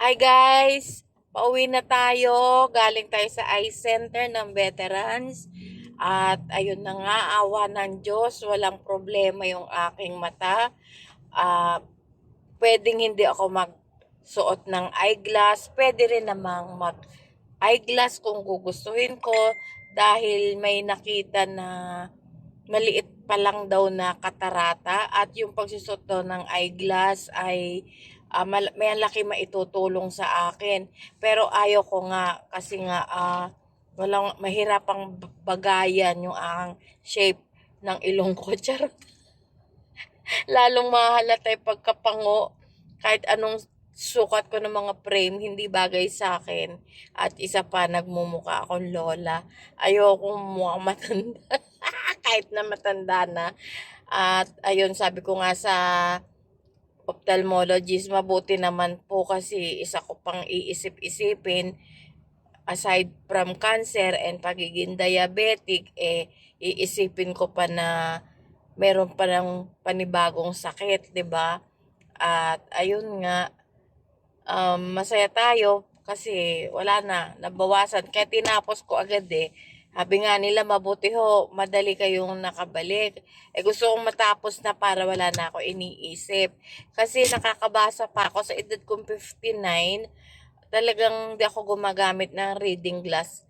Hi guys! Pauwi na tayo. Galing tayo sa eye center ng veterans. At ayun na nga, awa ng Diyos, walang problema yung aking mata. Ah, pwedeng hindi ako magsuot ng eyeglass. Pwede rin namang mag-eyeglass kung gugustuhin ko dahil may nakita na maliit pa lang daw na katarata at yung pagsusot daw ng eyeglass ay may laki maitutulong sa akin. Pero ayaw ko nga kasi nga walang mahirapang bagayan yung ang shape ng ilong ko. Charot. Lalong mahalata yung pagkapango kahit anong sukat ko ng mga frame, hindi bagay sa akin. At isa pa, nagmumuka akong lola. Ayoko mukhang matanda. Kahit na matanda na. At ayun, sabi ko nga sa ophthalmologist, mabuti naman po kasi isa ko pang iisip-isipin aside from cancer and pagiging diabetic, iisipin ko pa na meron pa ng panibagong sakit, 'di ba? At ayun nga, masaya tayo kasi wala na, nabawasan. Kaya tinapos ko agad eh. Sabi nga nila, mabuti ho, madali kayong nakabalik. Gusto kong matapos na para wala na ako iniisip. Kasi nakakabasa pa ako sa edad kong 59, talagang di ako gumagamit ng reading glass.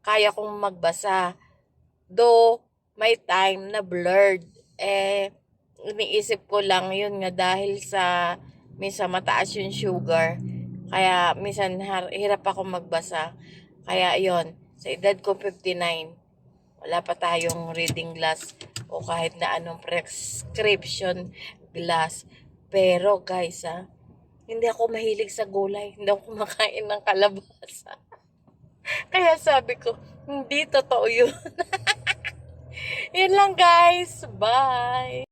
Kaya kong magbasa. Though, may time na blurred. Iniisip ko lang yun nga dahil sa minsan mataas yung sugar. Kaya minsan hirap ako magbasa. Kaya yon sa edad ko 59, wala pa tayong reading glass o kahit na anong prescription glass. Pero guys hindi ako mahilig sa gulay. Hindi ako kumakain ng kalabasa. Kaya sabi ko, hindi totoo yun. Yun lang guys. Bye!